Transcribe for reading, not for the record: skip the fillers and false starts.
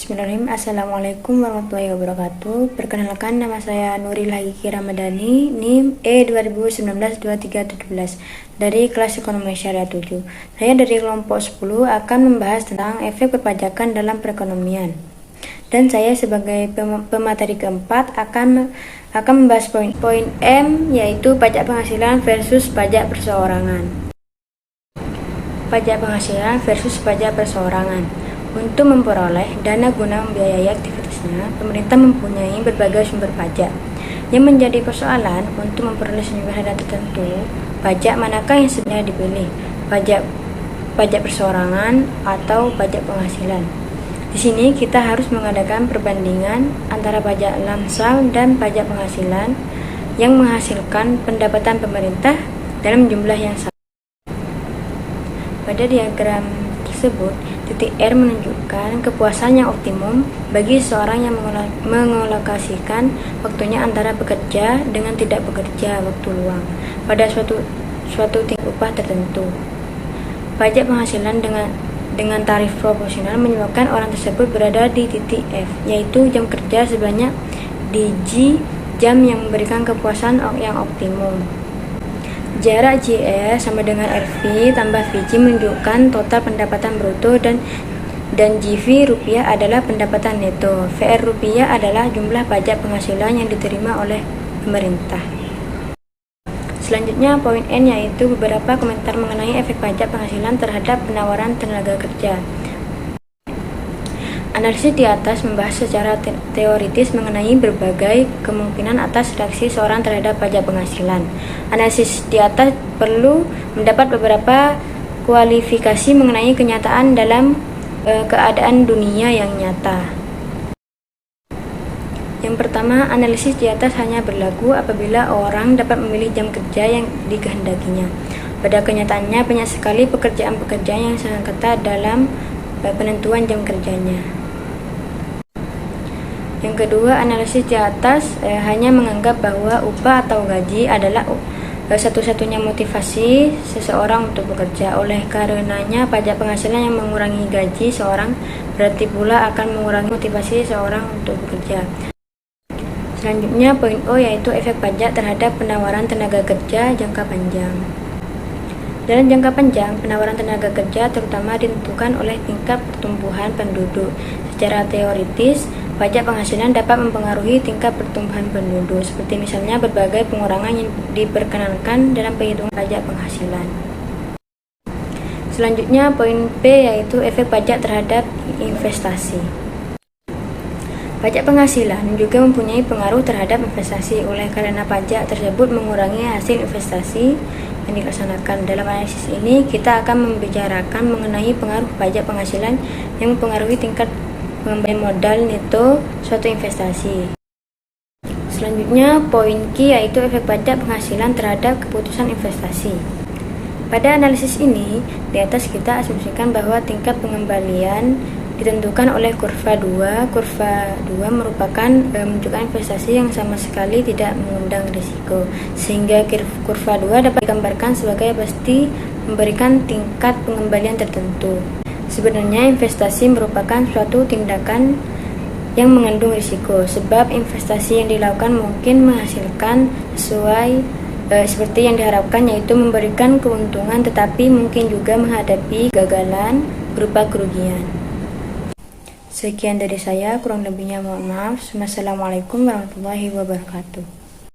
Bismillahirrahmanirrahim. Assalamualaikum warahmatullahi wabarakatuh. Perkenalkan, nama saya Nurila Gigi Ramadhani, NIM E2019-2317 dari kelas Ekonomi Syariah 7. Saya dari kelompok 10 akan membahas tentang efek perpajakan dalam perekonomian. Dan saya sebagai pemateri keempat akan membahas poin M, yaitu pajak penghasilan versus pajak perseorangan. Pajak penghasilan versus pajak perseorangan. Untuk memperoleh dana guna membiayai aktivitasnya, pemerintah mempunyai berbagai sumber pajak. Yang menjadi persoalan untuk memperoleh sumber dana tertentu, pajak manakah yang sebenarnya dipilih? Pajak perseorangan atau pajak penghasilan? Di sini kita harus mengadakan perbandingan antara pajak lamsam dan pajak penghasilan yang menghasilkan pendapatan pemerintah dalam jumlah yang sama. Pada diagram tersebut, titik R menunjukkan kepuasan yang optimum bagi seorang yang mengalokasikan waktunya antara bekerja dengan tidak bekerja waktu luang pada suatu tingkat upah tertentu. Pajak penghasilan dengan tarif proporsional menyebabkan orang tersebut berada di titik F, yaitu jam kerja sebanyak dj jam yang memberikan kepuasan yang optimum. Jarak JR sama dengan RV tambah VJ menunjukkan total pendapatan bruto dan GV rupiah adalah pendapatan neto. VR rupiah adalah jumlah pajak penghasilan yang diterima oleh pemerintah. Selanjutnya poin N, yaitu beberapa komentar mengenai efek pajak penghasilan terhadap penawaran tenaga kerja. Analisis di atas membahas secara teoritis mengenai berbagai kemungkinan atas reaksi seorang terhadap pajak penghasilan. Analisis di atas perlu mendapat beberapa kualifikasi mengenai kenyataan dalam keadaan dunia yang nyata. Yang pertama, analisis di atas hanya berlaku apabila orang dapat memilih jam kerja yang dikehendakinya. Pada kenyataannya, banyak sekali pekerjaan-pekerjaan yang sangat ketat dalam penentuan jam kerjanya. Yang kedua, analisis di atas hanya menganggap bahwa upah atau gaji adalah satu-satunya motivasi seseorang untuk bekerja. Oleh karenanya, pajak penghasilan yang mengurangi gaji seorang berarti pula akan mengurangi motivasi seseorang untuk bekerja. Selanjutnya, poin O, yaitu efek pajak terhadap penawaran tenaga kerja jangka panjang. Dalam jangka panjang, penawaran tenaga kerja terutama ditentukan oleh tingkat pertumbuhan penduduk. Secara teoritis, pajak penghasilan dapat mempengaruhi tingkat pertumbuhan penduduk, seperti misalnya berbagai pengurangan yang diperkenankan dalam perhitungan pajak penghasilan. Selanjutnya, poin P, yaitu efek pajak terhadap investasi. Pajak penghasilan juga mempunyai pengaruh terhadap investasi, oleh karena pajak tersebut mengurangi hasil investasi yang dilaksanakan. Dalam analisis ini, kita akan membicarakan mengenai pengaruh pajak penghasilan yang mempengaruhi tingkat pengembalian modal neto suatu investasi. Selanjutnya, poin Q, yaitu efek pajak penghasilan terhadap keputusan investasi. Pada analisis ini, di atas kita asumsikan bahwa tingkat pengembalian ditentukan oleh kurva 2. Kurva 2 merupakan menunjukkan investasi yang sama sekali tidak mengundang risiko, sehingga kurva 2 dapat digambarkan sebagai pasti memberikan tingkat pengembalian tertentu. Sebenarnya investasi merupakan suatu tindakan yang mengandung risiko, sebab investasi yang dilakukan mungkin menghasilkan seperti yang diharapkan, yaitu memberikan keuntungan, tetapi mungkin juga menghadapi kegagalan berupa kerugian. Sekian dari saya, kurang lebihnya mohon maaf. Wassalamualaikum warahmatullahi wabarakatuh.